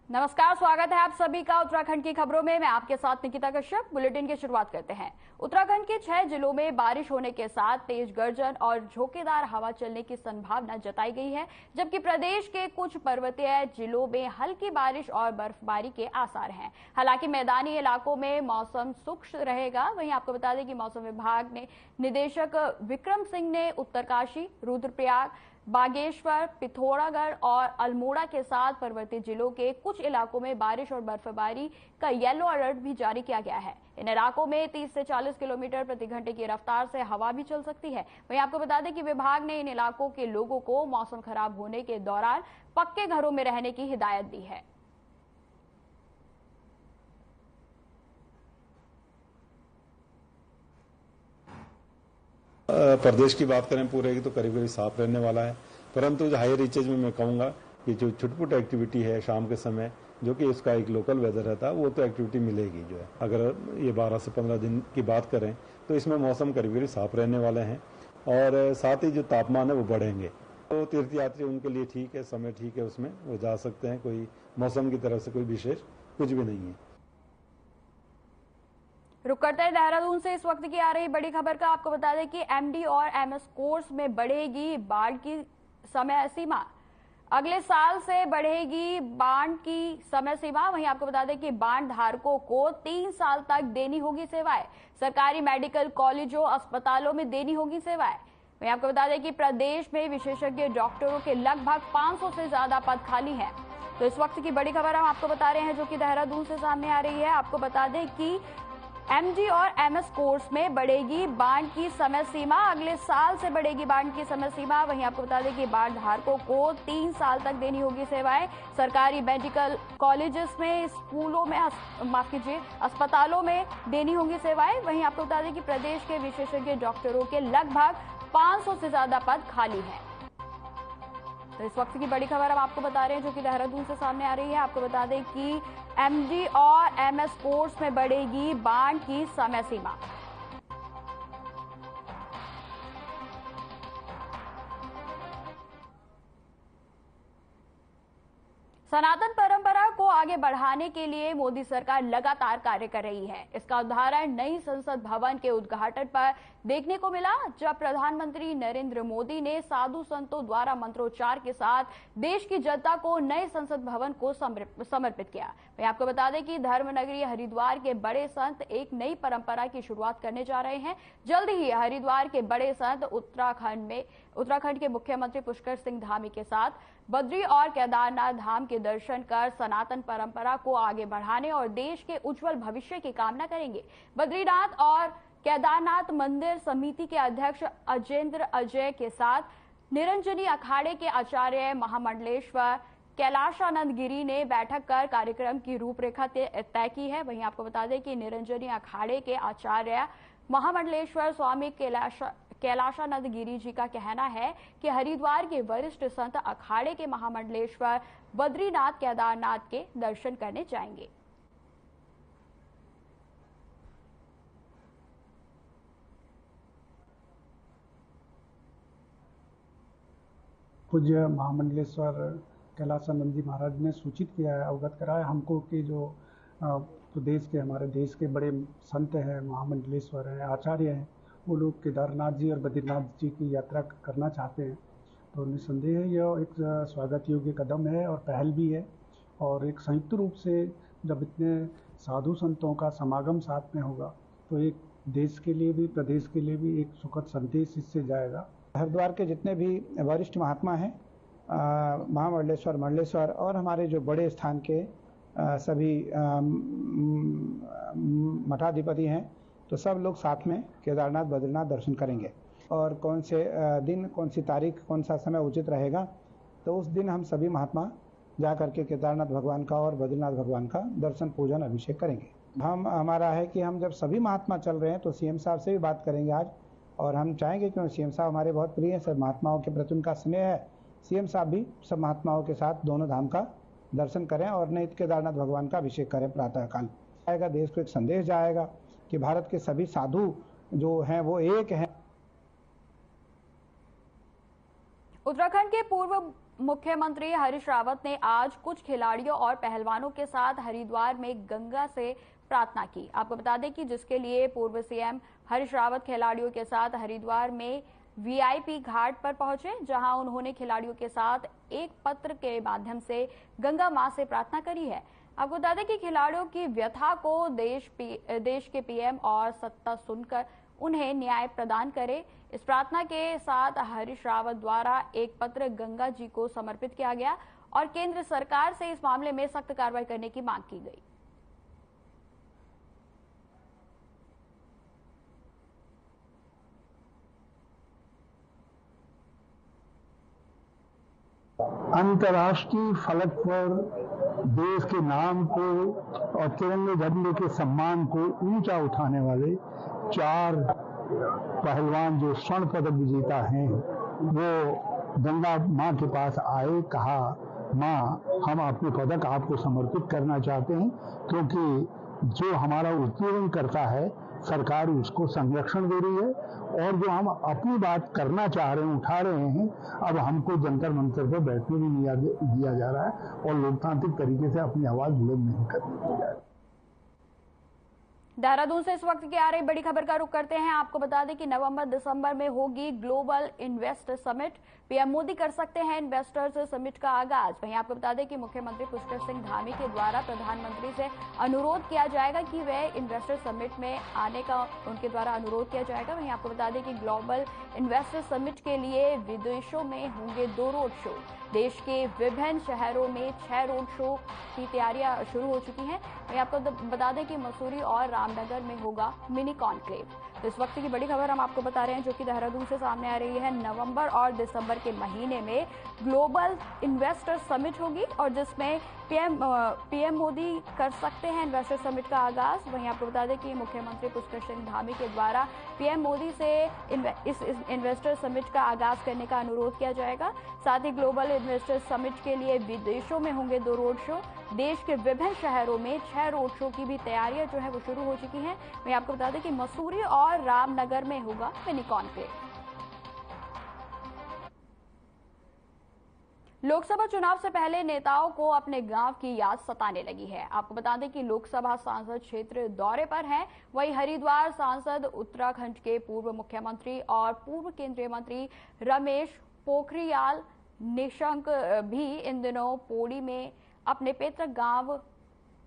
नमस्कार, स्वागत है आप सभी का उत्तराखंड की खबरों में। मैं आपके साथ निकिता कश्यप। बुलेटिन की शुरुआत करते हैं। उत्तराखंड के 6 जिलों में बारिश होने के साथ तेज गर्जन और झोंकेदार हवा चलने की संभावना जताई गई है, जबकि प्रदेश के कुछ पर्वतीय जिलों में हल्की बारिश और बर्फबारी के आसार हैं। हालांकि मैदानी इलाकों में मौसम शुष्क रहेगा। वहीं आपको बता दें कि मौसम विभाग ने निदेशक विक्रम सिंह ने उत्तरकाशी, रुद्रप्रयाग, बागेश्वर, पिथौरागढ़ और अल्मोड़ा के साथ पर्वतीय जिलों के कुछ इलाकों में बारिश और बर्फबारी का येलो अलर्ट भी जारी किया गया है। इन इलाकों में 30 से 40 किलोमीटर प्रति घंटे की रफ्तार से हवा भी चल सकती है। वहीं आपको बता दें कि विभाग ने इन इलाकों के लोगों को मौसम खराब होने के दौरान पक्के घरों में रहने की हिदायत दी है। प्रदेश की बात करें पूरे की तो करीब करीब साफ रहने वाला है, परंतु जो हाई रीचेज में मैं कहूँगा कि जो छुटपुट एक्टिविटी है शाम के समय, जो कि इसका एक लोकल वेदर रहता है, वो तो एक्टिविटी मिलेगी। जो है अगर ये 12 से 15 दिन की बात करें तो इसमें मौसम करीब करीब साफ रहने वाले हैं और साथ ही जो तापमान है वो बढ़ेंगे। तो तीर्थयात्री उनके लिए ठीक है, समय ठीक है, उसमें वो जा सकते हैं। कोई मौसम की तरफ से कोई विशेष कुछ भी नहीं है। रुक करते हैं देहरादून से इस वक्त की आ रही बड़ी खबर का। आपको बता दें कि एमडी और एमएस कोर्स में बढ़ेगी बांड की समय सीमा। अगले साल से बढ़ेगी बांड की समय सीमा। वहीं आपको बता दें कि बांड धारकों को 3 साल तक देनी होगी सेवाएं। सरकारी मेडिकल कॉलेजों, अस्पतालों में देनी होगी सेवाएं। वहीं आपको बता दें कि प्रदेश में विशेषज्ञ डॉक्टरों के लगभग 500 से ज्यादा पद खाली हैं। तो इस वक्त की बड़ी खबर हम आपको बता रहे हैं, जो कि देहरादून से सामने आ रही है। आपको बता दें कि एमडी और एमएस कोर्स में बढ़ेगी बांड की समय सीमा। अगले साल से बढ़ेगी बांड की समय सीमा। वहीं आपको बता दें कि बांड धारकों को 3 साल तक देनी होगी सेवाएं। सरकारी मेडिकल कॉलेजेस में, स्कूलों में, अस्पतालों में देनी होंगी सेवाएं। वहीं आपको बता दें कि प्रदेश के विशेषज्ञ डॉक्टरों के लगभग 500 से ज्यादा पद खाली हैं। तो इस वक्त की बड़ी खबर हम आपको बता रहे हैं, जो कि देहरादून से सामने आ रही है। आपको बता दें कि एमडी और एमएस कोर्स में बढ़ेगी बांड की समय सीमा। सनातन परंपरा को आगे बढ़ाने के लिए मोदी सरकार लगातार कार्य कर रही है। इसका उदाहरण नई संसद भवन के उद्घाटन पर देखने को मिला, जब प्रधानमंत्री नरेंद्र मोदी ने साधु संतों द्वारा मंत्रोच्चार के साथ देश की जनता को नए संसद भवन को समर्पित किया। मैं आपको बता दें कि धर्मनगरी हरिद्वार के बड़े संत एक नई परंपरा की शुरुआत करने जा रहे हैं। जल्द ही हरिद्वार के बड़े संत उत्तराखंड के मुख्यमंत्री पुष्कर सिंह धामी के साथ बद्री और केदारनाथ धाम के दर्शन कर सनातन परंपरा को आगे बढ़ाने और देश के उज्जवल भविष्य की कामना करेंगे। बद्रीनाथ और केदारनाथ मंदिर समिति के अध्यक्ष अजेंद्र अजय के साथ निरंजनी अखाड़े के आचार्य महामंडलेश्वर कैलाशानंद गिरी ने बैठक कर कार्यक्रम की रूपरेखा तय की है। वहीं आपको बता दें कि निरंजनी अखाड़े के आचार्य महामंडलेश्वर स्वामी कैलाशानंद गिरी जी का कहना है कि हरिद्वार के वरिष्ठ संत अखाड़े के महामंडलेश्वर बद्रीनाथ केदारनाथ के दर्शन करने जाएंगे। पूज्य महामंडलेश्वर कैलाशानंद जी महाराज ने सूचित किया है, अवगत कराया हमको कि जो हमारे देश के बड़े संत हैं, महामंडलेश्वर हैं, आचार्य हैं, वो लोग केदारनाथ जी और बद्रीनाथ जी की यात्रा करना चाहते हैं। तो निस्संदेह यह एक स्वागत योग्य कदम है और पहल भी है। और एक संयुक्त रूप से जब इतने साधु संतों का समागम साथ में होगा तो एक देश के लिए भी, प्रदेश के लिए भी एक सुखद संदेश इससे जाएगा। हरिद्वार के जितने भी वरिष्ठ महात्मा हैं, महामंडलेश्वर, मंडलेश्वर और हमारे जो बड़े स्थान के सभी मठाधिपति हैं, तो सब लोग साथ में केदारनाथ बद्रीनाथ दर्शन करेंगे। और कौन से दिन, कौन सी तारीख, कौन सा समय उचित रहेगा, तो उस दिन हम सभी महात्मा जा करके केदारनाथ भगवान का और बद्रीनाथ भगवान का दर्शन, पूजन, अभिषेक करेंगे। हमारा है कि हम जब सभी महात्मा चल रहे हैं तो सीएम साहब से भी बात करेंगे आज, और हम चाहेंगे कि सीएम साहब हमारे बहुत प्रिय हैं, सब महात्माओं के प्रति उनका स्नेह है। सीएम साहब भी सब महात्माओं के साथ दोनों धाम का दर्शन करें और नित्य केदारनाथ भगवान का अभिषेक करें प्रातःकाल। आएगा, देश को एक संदेश जाएगा कि भारत के सभी साधु जो हैं वो एक हैं। उत्तराखंड के पूर्व मुख्यमंत्री हरीश रावत ने आज कुछ खिलाड़ियों और पहलवानों के साथ हरिद्वार में गंगा से प्रार्थना की। आपको बता दें कि जिसके लिए पूर्व सीएम हरीश रावत खिलाड़ियों के साथ हरिद्वार में वीआईपी घाट पर पहुंचे, जहां उन्होंने खिलाड़ियों के साथ एक पत्र के माध्यम से गंगा मां से प्रार्थना करी है। आपको बता दें कि खिलाड़ियों की व्यथा को देश के पीएम और सत्ता सुनकर उन्हें न्याय प्रदान करे। इस प्रार्थना के साथ हरीश रावत द्वारा एक पत्र गंगा जी को समर्पित किया गया और केंद्र सरकार से इस मामले में सख्त कार्रवाई करने की मांग की गई। अंतर्राष्ट्रीय फलक पर देश के नाम को और तिरंगे झंडे के सम्मान को ऊंचा उठाने वाले 4 पहलवान जो स्वर्ण पदक विजेता हैं, वो गंगा मां के पास आए, कहा मां हम अपने पदक आपको समर्पित करना चाहते हैं, क्योंकि जो हमारा उत्पीड़न करता है सरकार उसको संरक्षण दे रही है, और जो हम अपनी बात करना चाह रहे हैं, उठा रहे हैं, अब हमको जंतर मंतर पर बैठने भी नहीं दिया जा रहा है और लोकतांत्रिक तरीके से अपनी आवाज बुलंद नहीं करने दी जा रही। देहरादून से इस वक्त की आ रही बड़ी खबर का रुख करते हैं। आपको बता दें कि नवंबर-दिसंबर में होगी global investor summit. PM Modi कर सकते हैं इन्वेस्टर्स समिट का आगाज। वहीं आपको बता दें कि मुख्यमंत्री पुष्कर सिंह धामी के द्वारा प्रधानमंत्री से अनुरोध किया जाएगा कि वे इन्वेस्टर समिट में आने का उनके द्वारा अनुरोध किया जाएगा। वहीं आपको बता दें कि ग्लोबल इन्वेस्टर समिट के लिए विदेशों में होंगे 2 रोड शो। देश के विभिन्न शहरों में 6 रोड शो की तैयारियां शुरू हो चुकी हैं। वहीं आपको बता दें कि मसूरी और रामनगर में होगा मिनी कॉन्क्लेव। तो इस वक्त की बड़ी खबर हम आपको बता रहे हैं, जो कि देहरादून से सामने आ रही है। नवंबर और दिसंबर के महीने में ग्लोबल इन्वेस्टर समिट होगी और जिसमें पीएम मोदी कर सकते हैं इन्वेस्टर समिट का आगाज। वहीं आपको बता दें कि मुख्यमंत्री पुष्कर सिंह धामी के द्वारा पीएम मोदी से इस इन्वेस्टर समिट का आगाज करने का अनुरोध किया जाएगा। साथ ही ग्लोबल इन्वेस्टर समिट के लिए विदेशों में होंगे 2 रोड शो। देश के विभिन्न शहरों में 6 रोड शो की भी तैयारियां जो है वो शुरू हो चुकी हैं। मैं आपको बता दें कि मसूरी और रामनगर में होगा मिनी कॉन्क्लेव। लोकसभा चुनाव से पहले नेताओं को अपने गांव की याद सताने लगी है। आपको बता दें कि लोकसभा सांसद क्षेत्र दौरे पर हैं। वहीं हरिद्वार सांसद उत्तराखंड के पूर्व मुख्यमंत्री और पूर्व केंद्रीय मंत्री रमेश पोखरियाल निशंक भी इन दिनों पौड़ी में अपने पैतृक गांव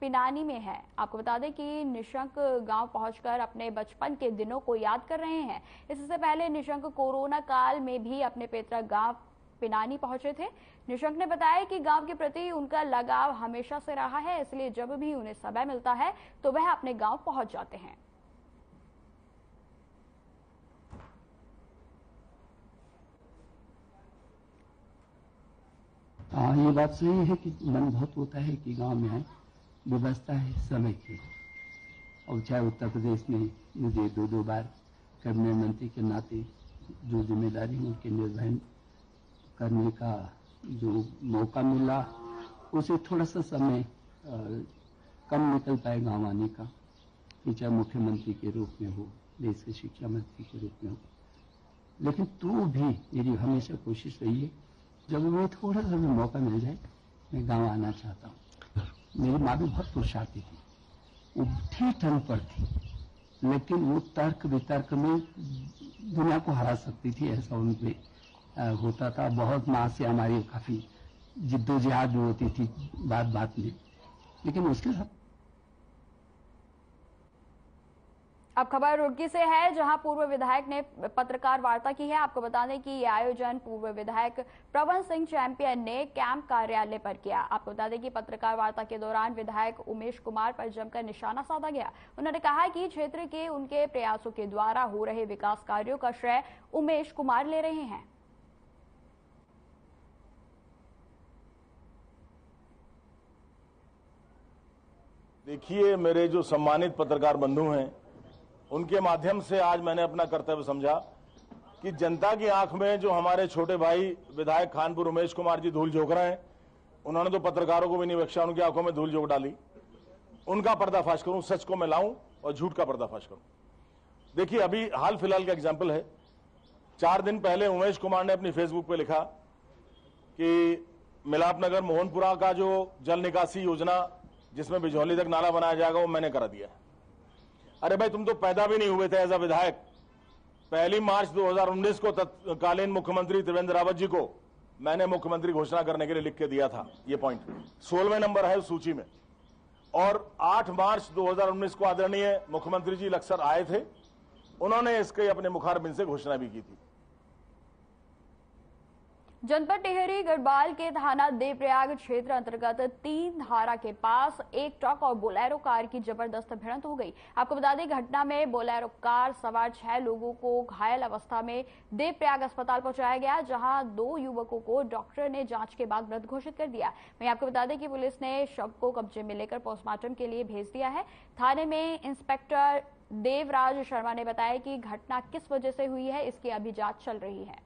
पिनानी में है। आपको बता दें कि निशंक गांव पहुंचकर अपने बचपन के दिनों को याद कर रहे हैं। इससे पहले निशंक कोरोना काल में भी अपने पैतृक गांव पिनानी पहुंचे थे। निशंक ने बताया कि गांव के प्रति उनका लगाव हमेशा से रहा है, इसलिए जब भी उन्हें समय मिलता है तो वह अपने गांव पहुंच जाते हैं। ये बात सही है कि मन बहुत होता है कि गांव में है, व्यवस्था है समय की। और चाहे उत्तर प्रदेश में मुझे 2 बार कैबिनेट मंत्री के नाते जो जिम्मेदारी है उनके निर्वहन करने का जो मौका मिला, उसे थोड़ा सा समय कम निकल पाए गांव आने का, कि चाहे मुख्यमंत्री के रूप में हो, देश के शिक्षा मंत्री के रूप में हो। लेकिन तो भी मेरी हमेशा कोशिश रही है, जब मैं थोड़ा सा भी मौका मिल जाए मैं गांव आना चाहता हूँ। मेरी माँ भी बहुत पुरुषार्थी थी, वो ठीक अनपढ़ थी, लेकिन वो तर्क वितर्क में दुनिया को हरा सकती थी, ऐसा उनपे होता था। बहुत माँ से हमारी काफी जिद्दोजहद भी होती थी बात बात में, लेकिन उसके साथ। अब खबर रुड़की से है, जहां पूर्व विधायक ने पत्रकार वार्ता की है। आपको बता दें कि यह आयोजन पूर्व विधायक प्रवन सिंह चैंपियन ने कैंप कार्यालय पर किया। आपको बता दें कि पत्रकार वार्ता के दौरान विधायक उमेश कुमार पर जमकर निशाना साधा गया। उन्होंने कहा कि क्षेत्र के उनके प्रयासों के द्वारा हो रहे विकास कार्यों का श्रेय उमेश कुमार ले रहे हैं। देखिए, मेरे जो सम्मानित पत्रकार बंधु हैं, उनके माध्यम से आज मैंने अपना कर्तव्य समझा कि जनता की आंख में जो हमारे छोटे भाई विधायक खानपुर उमेश कुमार जी धूल झोंक रहे हैं, उन्होंने तो पत्रकारों को भी नहीं बख्शा, उनकी आंखों में धूल झोंक डाली। उनका पर्दाफाश करूं, सच को मैं लाऊं और झूठ का पर्दाफाश करूं। देखिए, अभी हाल फिलहाल का एग्जाम्पल है, 4 दिन पहले उमेश कुमार ने अपनी फेसबुक पे लिखा कि मिलापनगर मोहनपुरा का जो जल निकासी योजना जिसमें बिजौली तक नाला बनाया जाएगा वो मैंने करा दिया। अरे भाई, तुम तो पैदा भी नहीं हुए थे एज अ विधायक। 1 मार्च 2019 को तत्कालीन मुख्यमंत्री त्रिवेंद्र रावत जी को मैंने मुख्यमंत्री घोषणा करने के लिए लिख के दिया था। ये पॉइंट 16वें नंबर है उस सूची में। और 8 मार्च 2019 को आदरणीय मुख्यमंत्री जी लक्सर आए थे, उन्होंने इसके अपने मुखारबिंद से घोषणा भी की थी। जनपद टिहरी गढ़वाल के थाना देवप्रयाग क्षेत्र अंतर्गत 3 धारा के पास एक ट्रक और बोलेरो कार की जबरदस्त भिड़ंत हो गई। आपको बता दें, घटना में बोलेरो कार सवार 6 लोगों को घायल अवस्था में देवप्रयाग अस्पताल पहुंचाया गया, जहां 2 युवकों को डॉक्टर ने जांच के बाद मृत घोषित कर दिया। वहीं आपको बता दें कि पुलिस ने शव को कब्जे में लेकर पोस्टमार्टम के लिए भेज दिया है। थाने में इंस्पेक्टर देवराज शर्मा ने बताया कि घटना किस वजह से हुई है, इसकी अभी जांच चल रही है।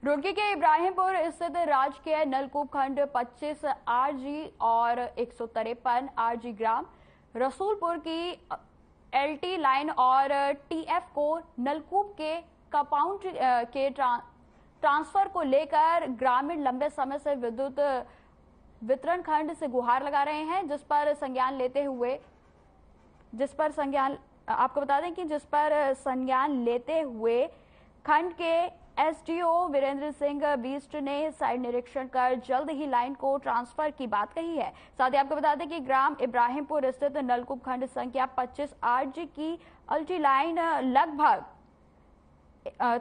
रुड़की के इब्राहिमपुर स्थित राजकीय नलकूप खंड 25 आरजी और 153 आरजी ग्राम रसूलपुर की एलटी लाइन और टीएफ को नलकूप के कंपाउंड के ट्रांसफर को लेकर ग्रामीण लंबे समय से विद्युत वितरण खंड से गुहार लगा रहे हैं, जिस पर संज्ञान लेते हुए खंड के एसडीओ वीरेंद्र सिंह बीस्ट ने साइड निरीक्षण कर जल्द ही लाइन को ट्रांसफर की बात कही है। साथ ही आपको बता दें कि ग्राम इब्राहिमपुर स्थित नलकूप खंड संख्या 25 आरजी की अल्टी लाइन लगभग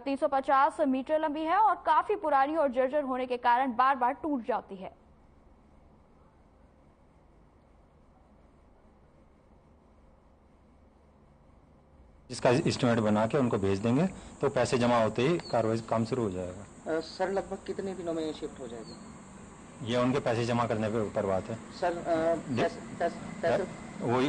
350 मीटर लंबी है और काफी पुरानी और जर्जर होने के कारण बार बार टूट जाती है। इसका एस्टिमेट बना के उनको भेज देंगे तो पैसे जमा होते ही कार्रवाई काम शुरू हो जाएगा। सर लगभग कितने दिनों में ये शिफ्ट हो जाएगी? ये उनके पैसे जमा करने पे ऊपर बात है। सर पैसे वही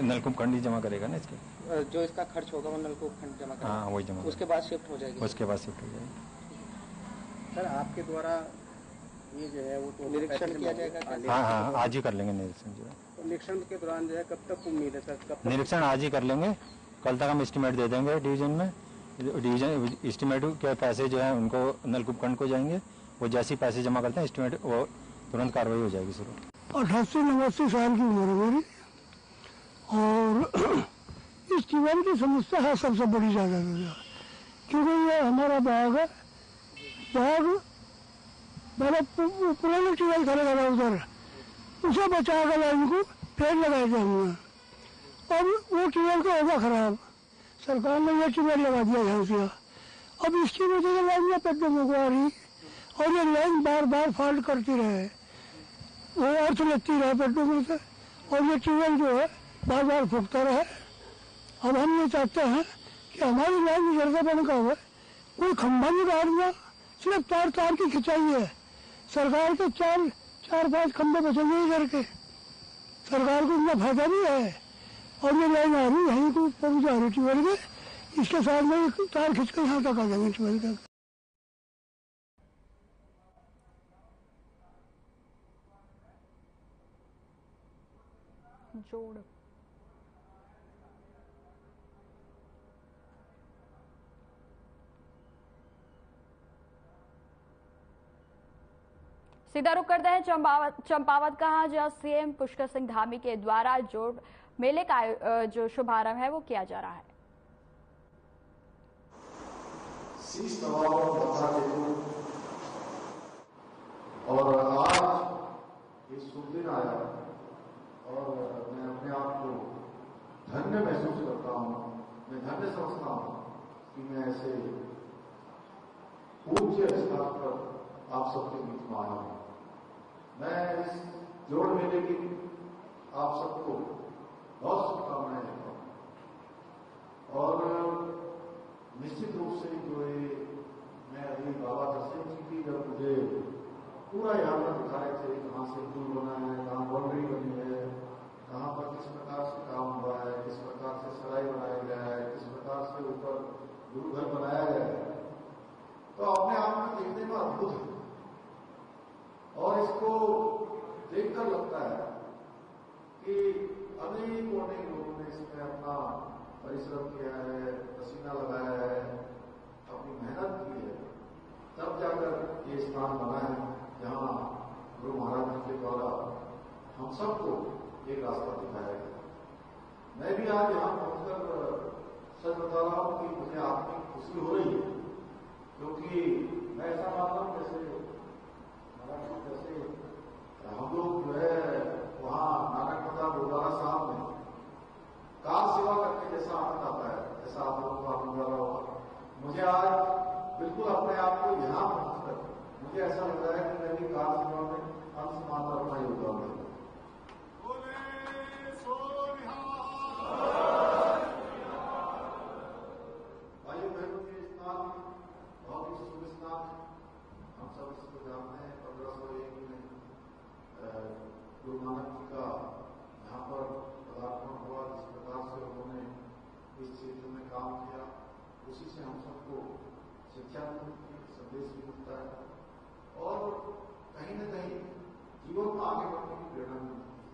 नलकूप खंड ही जमा करेगा ना, इसके जो इसका खर्च होगा वो नलकूप खंड जमा करेगा। हाँ, वही जमा, उसके बाद शिफ्ट हो जाएगी। उसके बाद शिफ्ट हो जाएगी। सर आपके द्वारा ये जो है वो तो निरीक्षण किया जाएगा? हाँ, आज ही कर लेंगे निरीक्षण। जो है निरीक्षण के दौरान जो है कब तक उम्मीद है सर? निरीक्षण आज ही कर लेंगे, कल तक हम एस्टिमेट दे देंगे डिवीजन में। डिवीजन एस्टिमेट के पैसे जो है उनको नलकूप खंड को जाएंगे, वो जैसे पैसे जमा करते हैं एस्टिमेट वो तुरंत कार्रवाई हो जाएगी शुरू। 88-89 साल की उम्र है मेरी और इस ट्यूबवेल की समस्या है सबसे बड़ी ज़्यादा, क्योंकि ये हमारा बाग है। बाग मैंने पुराने ट्यूबवेल खड़े लगा उधर, उसे बचा कर लाइन को पेड़ लगाए थे हमने। अब वो ट्यूबवेल का होगा खराब, सरकार ने ये ट्यूबवेल लगा दिया यहाँ से। अब इसकी वजह से लाइन में पेट्रोल को आ रही और ये लाइन बार बार फॉल्ट करती रहे, वो अर्थ लेती रहे पेट्रोल से और ये ट्यूबवेल जो है बार बार फूकता रहे। अब हम ये चाहते हैं कि हमारी लाइन जैसा बन का हो, कोई खंभा नहीं गाड़ना, सिर्फ तार की खिंचाई है। सरकार के 4-5 खंभे बचेंगे इधर के, सरकार को इतना फायदा नहीं है। और ये लाइन आ रही यहीं को पहुंच जा रही ट्यूबवेल में, इसके साथ में तार खींच कर यहाँ तक आ जाएंगे ट्यूबवेल तक। जोड़ सीधा रुक करते हैं चंपावत का, जहां सीएम पुष्कर सिंह धामी के द्वारा जोड़ मेले का जो शुभारंभ है वो किया जा रहा है। और आज ये शुभ दिन आया और मैं अपने आप को धन्य महसूस करता हूँ, मैं धन्य समझता हूँ कि मैं ऐसे पूज्य स्थान पर आप सबके बीच में आया हूँ। मैं इस जोड़ मेले की आप सबको बहुत शुभकामनाएं देता हूँ और निश्चित रूप से जो है मैं अभी बाबा दर्शन जी की जब मुझे पूरा यहाँ पर दिखा रहे थे कहाँ से पुल बना है, कहाँ बाउंड्री बनी है, कहाँ पर किस प्रकार से काम हुआ है, किस प्रकार से सराय बनाया गया है, किस प्रकार से ऊपर गुरुघर बनाया गया है, तो अपने आप में देखने में अद्भुत है। और इसको देखकर लगता है कि अनेकों लोगों ने इसमें अपना परिश्रम किया है, पसीना लगाया है, अपनी मेहनत की है, तब जाकर ये स्थान बना है जहां गुरु महाराज जी के द्वारा हम सबको एक रास्ता दिखाया गया। मैं भी आज यहां पहुंचकर सच बता रहा हूं कि मुझे आत्मिक खुशी हो रही है, क्योंकि मैं ऐसा मानता हूं जैसे हम लोग जो है वहां नानकमता गुरुद्वारा साहब में कार सेवा करके जैसा आनंद आता है, ऐसा आप लोगों को आनंद आ रहा होगा। मुझे आज बिल्कुल अपने आप को यहां पहुंचकर मुझे ऐसा लग रहा है कि मैं भी कार सेवा में अंश मात्र अपना योगदान दूंगा। भाइयों बहनों के स्नान बहुत ही शुभ स्नान है, हम सब इसको जानते हैं। 1501 में गुरु नानक जी का यहाँ पर पदार्पण हुआ, जिस प्रकार से उन्होंने इस क्षेत्र में काम किया, उसी से हम सबको शिक्षा मिलती है, संदेश भी मिलता है और कहीं न कहीं जीवन में आगे बढ़ने की प्रेरणा मिलती है।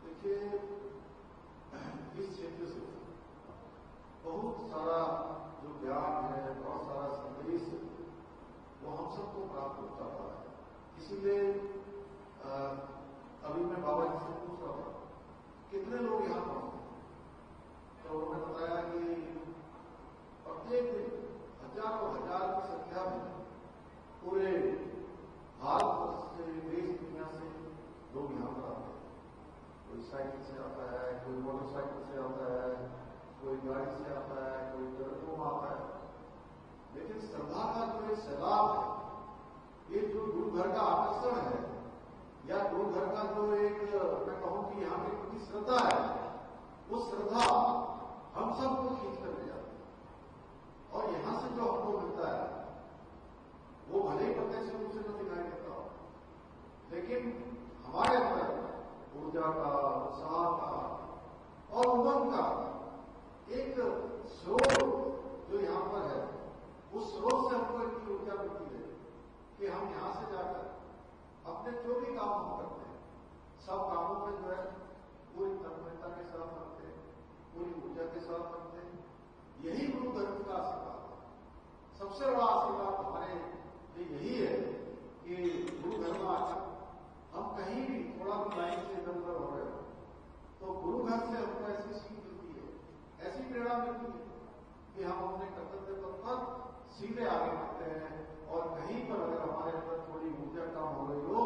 देखिए, इस क्षेत्र से बहुत सारा जो ज्ञान है, बहुत सारा संदेश है, वो हम सबको प्राप्त होता रहा है। इसीलिए अभी मैं बाबा जी से पूछ रहा था कितने लोग यहाँ पहुंचे, तो उन्होंने बताया कि प्रत्येक दिन हजारों हजार की संख्या में पूरे भारत से, देश दुनिया से लोग यहाँ पर आते हैं। कोई साइकिल से आता है, कोई मोटरसाइकिल से आता है, कोई गाड़ी से आता है, कोई ट्रकों में आता है, लेकिन श्रद्धा का जो एक सैलाब है, ये जो गुरु घर का आकर्षण है या गुरु घर का जो एक मैं कहूं कि यहाँ पे कितनी श्रद्धा है, वो श्रद्धा हम सबको खींच कर ले जाती है। और यहां से जो हमको मिलता है वो भले ही प्रत्यक्ष रूप से तो दिखाई देता हो, लेकिन हमारे अंदर ऊर्जा का, उत्साह का और उमंग का एक स्रोत जो यहाँ पर है, उस स्रोत से हमको इतनी ऊर्जा मिलती है कि हम यहां से जाकर अपने जो भी काम हम करते हैं, सब कामों में जो है पूरी तन्मयता के साथ करते हैं, पूरी ऊर्जा के साथ करते हैं। यही गुरु धर्म का आशीर्वाद है। सबसे बड़ा आशीर्वाद हमारे लिए यही है कि गुरु घर में आकर हम कहीं भी थोड़ा भी लाइन से इधर उधर हो रहे हो तो गुरु घर से हमको ऐसी सीख मिलती है, ऐसी प्रेरणा मिलती है कि हम अपने कर्तव्य पथ पर सीधे आगे बढ़ते हैं। और कहीं पर अगर हमारे अंदर थोड़ी ऊर्जा कम हो रही हो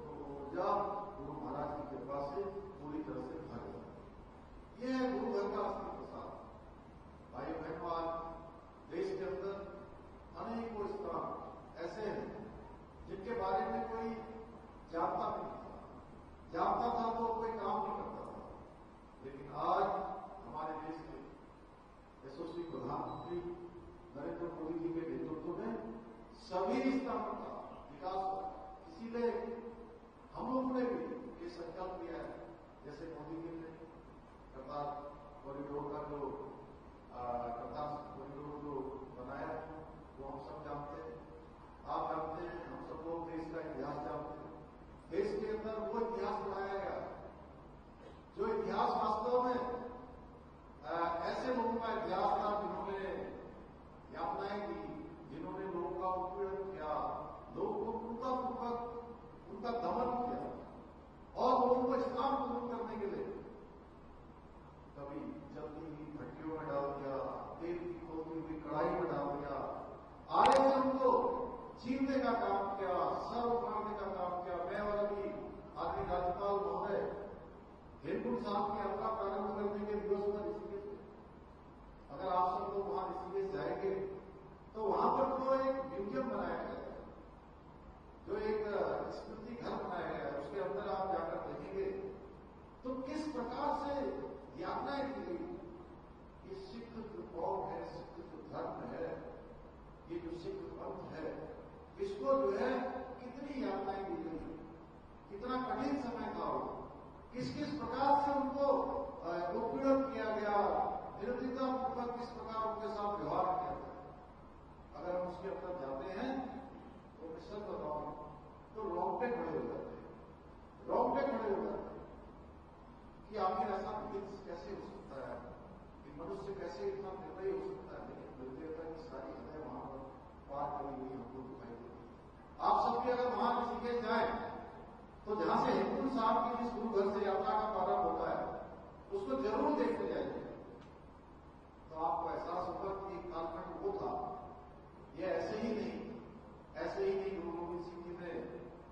तो ऊर्जा गुरु महाराज की कृपा से पूरी तरह से भर जाए। यह है गुरु घर का असली प्रसाद। भाई बहनों, आज देश के अंदर अनेकों स्थान ऐसे हैं जिनके बारे में कोई जानता नहीं था, जानता था तो कोई काम नहीं करता था, लेकिन आज हमारे देश के यशस्वी प्रधानमंत्री नरेंद्र मोदी जी के नेतृत्व में सभी स्थानों का विकास हुआ। इसीलिए हम लोगों ने भी ये संकल्प लिया है, जैसे मोदी जी ने करतार कॉरिडोर का जो करतार कॉरिडोर जो बनाया वो हम सब जानते हैं, आप जानते हैं, हम सब लोग देश का इतिहास जानते हैं। देश के अंदर वो इतिहास बनाया गया जो इतिहास वास्तव में ऐसे लोगों का इतिहास था जिन्होंने यातनाएं की, जिन्होंने लोगों का उत्पीड़न किया, लोगों को पूर्णतापूर्वक उनका दमन किया और लोगों को इस्लाम कबूल करने के लिए कभी जल्दी ही भट्टियों में डाल दिया, तेल की खोती हुई कढ़ाई में डाल दिया, आगे से उनको छीनने का काम किया, सर उखाड़ने का काम किया। मैं और अभी आदमी राज्यपाल महोदय हेमकुंड साहब की यात्रा प्रारंभ करने के दिवस पर ऋषिकेश, अगर आप सब लोग वहां ऋषिकेश जाएंगे तो वहां पर जो एक म्यूजियम बनाया गया है, जो एक स्मृति घर बनाया गया है, उसके अंदर आप जाकर देखेंगे तो किस प्रकार से यातनाएं की गई। ये सिख जो कौम है, सिख जो धर्म है, ये जो सिख पंथ है, इसको जो है कितनी यातनाएं दी गई, कितना कठिन समय था वो, किस किस प्रकार से उनको उत्पीड़न किया गया, निर्दयतापूर्वक किस प्रकार उनके साथ व्यवहार किया गया। अगर हम उसके अंदर जाते हैं तो प्रतिशत बताऊं तो रोंगटे खड़े हो जाते हैं, रोंगटे खड़े हो जाते हैं कि आखिर ऐसा कैसे हो सकता है कि मनुष्य कैसे इतना निर्दयी हो सकता है। लेकिन निर्दयता की सारी हदें वहां पर पार करी हुई हमको दिखाई देती है। आप सबके अगर वहां ऋषिकेश जाए तो जहां से हेमकुंड साहब की जिस गुरु घर से यात्रा का प्रारंभ होता है उसको जरूर देखते जाइए, तो आपको एहसास होगा कि एक कालखंड वो था। ये ऐसे ही नहीं गुरु गोविंद सिंह जी ने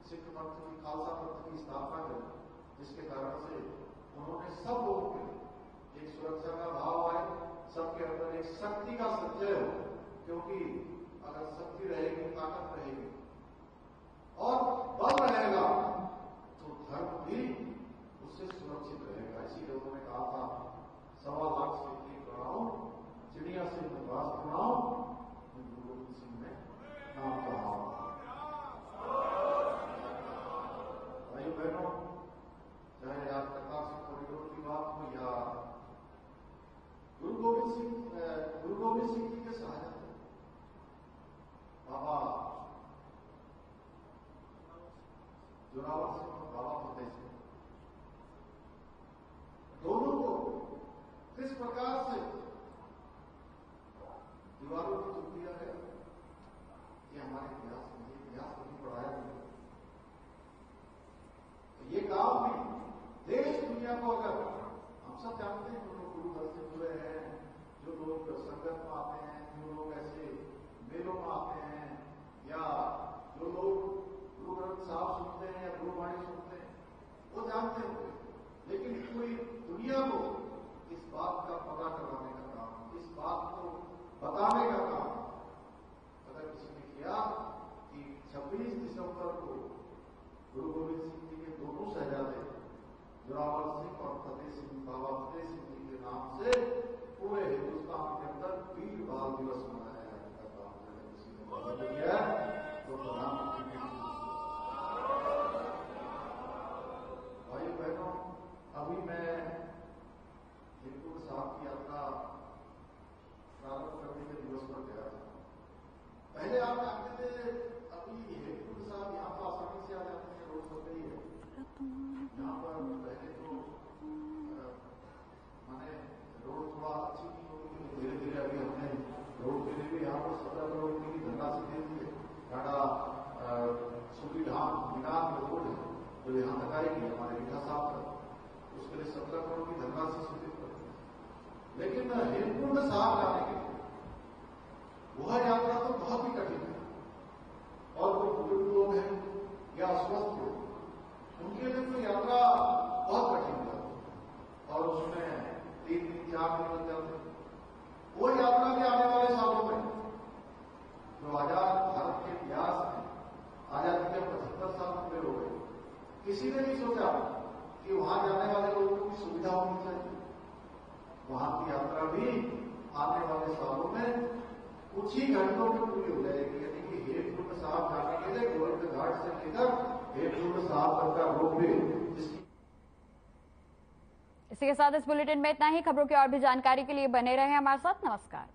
सिख पंथ की, खालसा पंथ की स्थापना करी, जिसके कारण से उन्होंने सब लोगों के एक सुरक्षा का भाव आए, सबके अंदर एक शक्ति का संचय हो, क्योंकि अगर शक्ति रहेगी, ताकत रहेगी और बल रहेगा तो धर्म भी उससे सुरक्षित रहेगा। इसीलिए उन्होंने कहा था 1.25 लाख से एक बढ़ाओ, चिड़िया से निवास बनाओ, गुरु गोविंद सिंह ने नाम कहा। भाइयों बहनों, चाहे आज प्रकाश कॉरिडोर की बात हो या गुरु गोविंद सिंह जी के सहायक बाबा जोरावर सिंह और बाबा फतेह सिंह, दोनों को किस प्रकार से दीवारों को चुप दिया गया, ये हमारे इतिहास को भी पढ़ाया गया। ये गांव भी देश दुनिया को, अगर हम सब जानते हैं, जो लोग गुरु घर से जुड़े हैं, जो लोग संगत में आते हैं, जो लोग ऐसे मेलों में आते हैं, या जो लोग गुरु ग्रंथ साहब सुनते हैं या गुरुवाणी सुनते हैं, वो जानते हैं। लेकिन पूरी दुनिया को इस बात का पता करवाने का काम, इस बात को बताने का काम अगर किसी ने किया कि 26 दिसंबर को गुरु गोविंद सिंह जी के दोनों शहजादे जोरावर सिंह और फतेह सिंह, बाबा फतेह सिंह जी के नाम से पूरे हिंदुस्तान के अंदर वीर बाल दिवस मनाया जाने का काम अगर किसी ने किया तो प्रधानमंत्री ने। भाइयों बहनों, अभी मैं हेमकुंड साहब की यात्रा प्रारंभ करने के दिवस पर गया था। पहले आप जानते थे, अभी हेमकुंड साहब यहाँ पर आसानी से आ जाते हैं, रोड बन गई है यहाँ पर। पहले तो माने रोड थोड़ा अच्छी नहीं होगी, धीरे धीरे अभी हमने रोड के लिए भी यहाँ पर 17 करोड़ रुपये की धनराशि दे दी है। टाटा सुविधा मीनार रोड है जो यहाँ तक आएगी हमारे मीठा साहब तक, उसके लिए 17 करोड़ की धनराशि स्वीकृत कर दी। लेकिन हेमकुंड साहब जाने के लिए वह यात्रा तो बहुत ही कठिन है, और जो बुजुर्ग लोग हैं या अस्वस्थ लोग, उनके लिए तो यात्रा बहुत कठिन है, और उसमें 3 दिन 4 दिन लग जाते हैं। वो यात्रा के आने वाले सालों में जो आजाद भारत के इतिहास में आजादी के 75 साल पूरे हो गए, किसी ने नहीं सोचा कि वहां जाने वाले लोगों की सुविधा होनी चाहिए। वहां की यात्रा भी आने वाले सालों में कुछ ही घंटों में पूरी हो जाएगी। यानी कि हेमकुंड साहब जाने के लिए गोविंद घाट से लेकर हेमकुंड साहब तक का रोपवे, इसी के साथ इस बुलेटिन में इतना ही। खबरों की और भी जानकारी के लिए बने रहे हमारे साथ। नमस्कार।